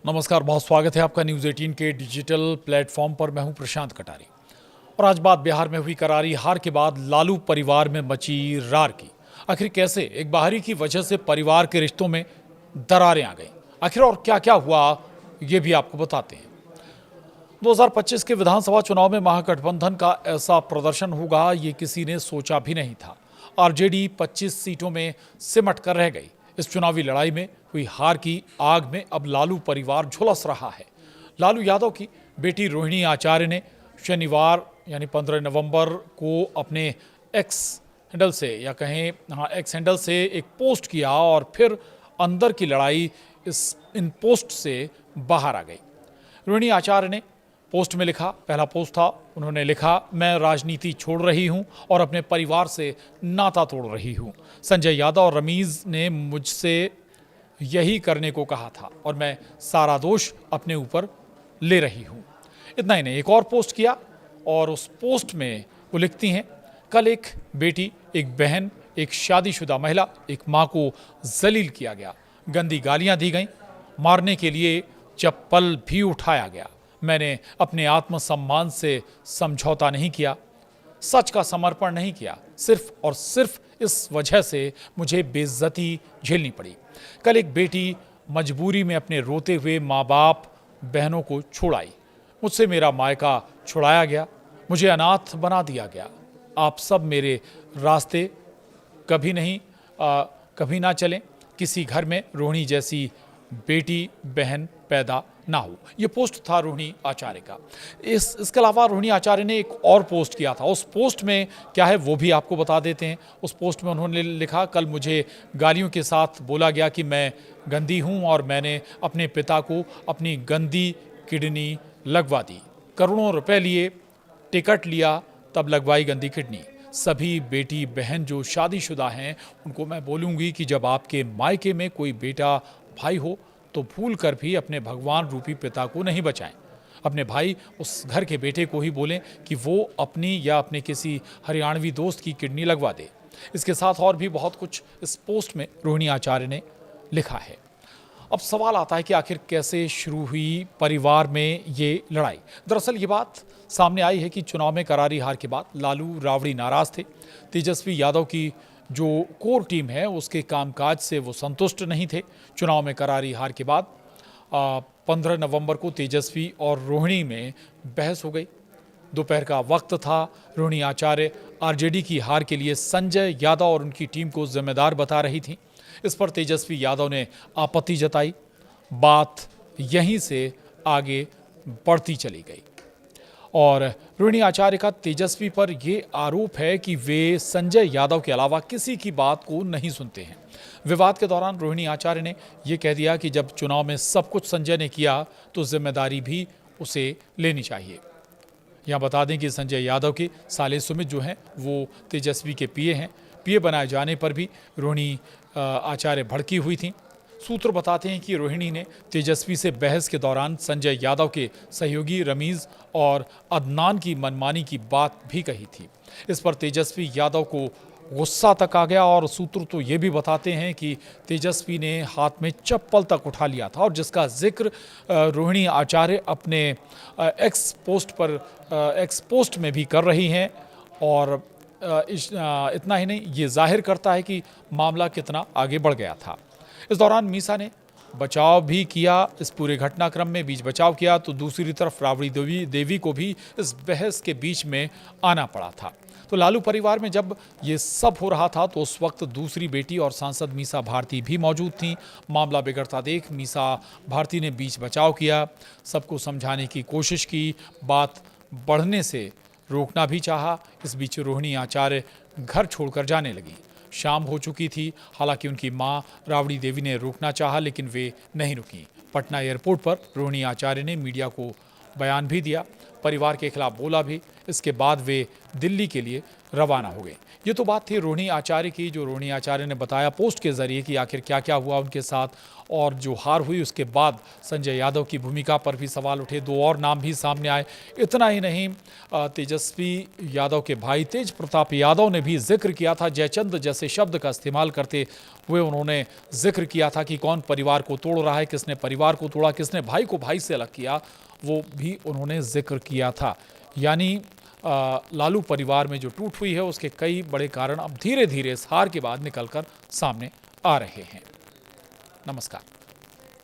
नमस्कार, बहुत स्वागत है आपका न्यूज़ 18 के डिजिटल प्लेटफॉर्म पर। मैं हूं प्रशांत कटारी और आज बात बिहार में हुई करारी हार के बाद लालू परिवार में मची रार की। आखिर कैसे एक बाहरी की वजह से परिवार के रिश्तों में दरारें आ गई, आखिर और क्या क्या हुआ, ये भी आपको बताते हैं। 2025 के विधानसभा चुनाव में महागठबंधन का ऐसा प्रदर्शन होगा ये किसी ने सोचा भी नहीं था। आरजेडी 25 सीटों में सिमट कर रह गई। इस चुनावी लड़ाई में हुई हार की आग में अब लालू परिवार झुलस रहा है। लालू यादव की बेटी रोहिणी आचार्य ने शनिवार यानी 15 नवंबर को अपने एक्स हैंडल से या कहें एक्स हैंडल से एक पोस्ट किया और फिर अंदर की लड़ाई इन पोस्ट से बाहर आ गई। रोहिणी आचार्य ने पोस्ट में लिखा, पहला पोस्ट था, उन्होंने लिखा, मैं राजनीति छोड़ रही हूं और अपने परिवार से नाता तोड़ रही हूं। संजय यादव और रमीज ने मुझसे यही करने को कहा था और मैं सारा दोष अपने ऊपर ले रही हूं। इतना ही नहीं, एक और पोस्ट किया और उस पोस्ट में वो लिखती हैं, कल एक बेटी, एक बहन, एक शादीशुदा महिला, एक मां को जलील किया गया, गंदी गालियां दी गईं, मारने के लिए चप्पल भी उठाया गया। मैंने अपने आत्मसम्मान से समझौता नहीं किया, सच का समर्पण नहीं किया, सिर्फ और सिर्फ इस वजह से मुझे बेइज्जती झेलनी पड़ी। कल एक बेटी मजबूरी में अपने रोते हुए माँ बाप बहनों को छोड़ आई। मुझसे मेरा मायका छुड़ाया गया, मुझे अनाथ बना दिया गया। आप सब मेरे रास्ते कभी ना चलें, किसी घर में रोहिणी जैसी बेटी बहन पैदा ना हो। ये पोस्ट था रोहिणी आचार्य का। इसके अलावा रोहिणी आचार्य ने एक और पोस्ट किया था। उस पोस्ट में क्या है वो भी आपको बता देते हैं। उस पोस्ट में उन्होंने लिखा, कल मुझे गालियों के साथ बोला गया कि मैं गंदी हूं और मैंने अपने पिता को अपनी गंदी किडनी लगवा दी। करोड़ों रुपए लिए, टिकट लिया, तब लगवाई गंदी किडनी। सभी बेटी बहन जो शादीशुदा हैं उनको मैं बोलूँगी कि जब आपके मायके में कोई बेटा भाई हो तो भूल कर भी अपने भगवान रूपी पिता को नहीं बचाएं। अपने भाई उस घर के बेटे को ही बोलें कि वो अपनी या अपने किसी हरियाणवी दोस्त की किडनी लगवा दे। इसके साथ और भी बहुत कुछ इस पोस्ट में रोहिणी आचार्य ने लिखा है। अब सवाल आता है कि आखिर कैसे शुरू हुई परिवार में ये लड़ाई। दरअसल ये बात सामने आई है कि चुनाव में करारी हार के बाद लालू राबड़ी नाराज थे। तेजस्वी यादव की जो कोर टीम है उसके कामकाज से वो संतुष्ट नहीं थे। चुनाव में करारी हार के बाद 15 नवंबर को तेजस्वी और रोहिणी में बहस हो गई। दोपहर का वक्त था। रोहिणी आचार्य आरजेडी की हार के लिए संजय यादव और उनकी टीम को जिम्मेदार बता रही थी। इस पर तेजस्वी यादव ने आपत्ति जताई। बात यहीं से आगे बढ़ती चली गई और रोहिणी आचार्य का तेजस्वी पर यह आरोप है कि वे संजय यादव के अलावा किसी की बात को नहीं सुनते हैं। विवाद के दौरान रोहिणी आचार्य ने यह कह दिया कि जब चुनाव में सब कुछ संजय ने किया तो जिम्मेदारी भी उसे लेनी चाहिए। यहाँ बता दें कि संजय यादव के साले सुमित जो हैं वो तेजस्वी के पीए हैं। पीए बनाए जाने पर भी रोहिणी आचार्य भड़की हुई थी। सूत्र बताते हैं कि रोहिणी ने तेजस्वी से बहस के दौरान संजय यादव के सहयोगी रमीज और अदनान की मनमानी की बात भी कही थी। इस पर तेजस्वी यादव को गुस्सा तक आ गया और सूत्र तो ये भी बताते हैं कि तेजस्वी ने हाथ में चप्पल तक उठा लिया था और जिसका जिक्र रोहिणी आचार्य अपने एक्स पोस्ट में भी कर रही हैं। और इतना ही नहीं, ये जाहिर करता है कि मामला कितना आगे बढ़ गया था। इस दौरान मीसा ने बचाव भी किया। इस पूरे घटनाक्रम में बीच बचाव किया तो दूसरी तरफ राबड़ी देवी को भी इस बहस के बीच में आना पड़ा था। तो लालू परिवार में जब ये सब हो रहा था तो उस वक्त दूसरी बेटी और सांसद मीसा भारती भी मौजूद थीं। मामला बिगड़ता देख मीसा भारती ने बीच बचाव किया, सबको समझाने की कोशिश की, बात बढ़ने से रोकना भी चाहा। इस बीच रोहिणी आचार्य घर छोड़कर जाने लगी। शाम हो चुकी थी। हालांकि उनकी मां राबड़ी देवी ने रोकना चाहा लेकिन वे नहीं रुकीं। पटना एयरपोर्ट पर रोहिणी आचार्य ने मीडिया को बयान भी दिया। परिवार के खिलाफ बोला भी। इसके बाद वे दिल्ली के लिए रवाना हो गए। ये तो बात थी रोहिणी आचार्य की, जो रोहिणी आचार्य ने बताया पोस्ट के जरिए कि आखिर क्या क्या हुआ उनके साथ। और जो हार हुई उसके बाद संजय यादव की भूमिका पर भी सवाल उठे, 2 और नाम भी सामने आए। इतना ही नहीं, तेजस्वी यादव के भाई तेज प्रताप यादव ने भी जिक्र किया था, जयचंद जैसे शब्द का इस्तेमाल करते हुए उन्होंने जिक्र किया था कि कौन परिवार को तोड़ रहा है, किसने परिवार को तोड़ा, किसने भाई को भाई से अलग किया, वो भी उन्होंने जिक्र किया था। यानी लालू परिवार में जो टूट हुई है उसके कई बड़े कारण अब धीरे धीरे इस हार के बाद निकलकर सामने आ रहे हैं। नमस्कार।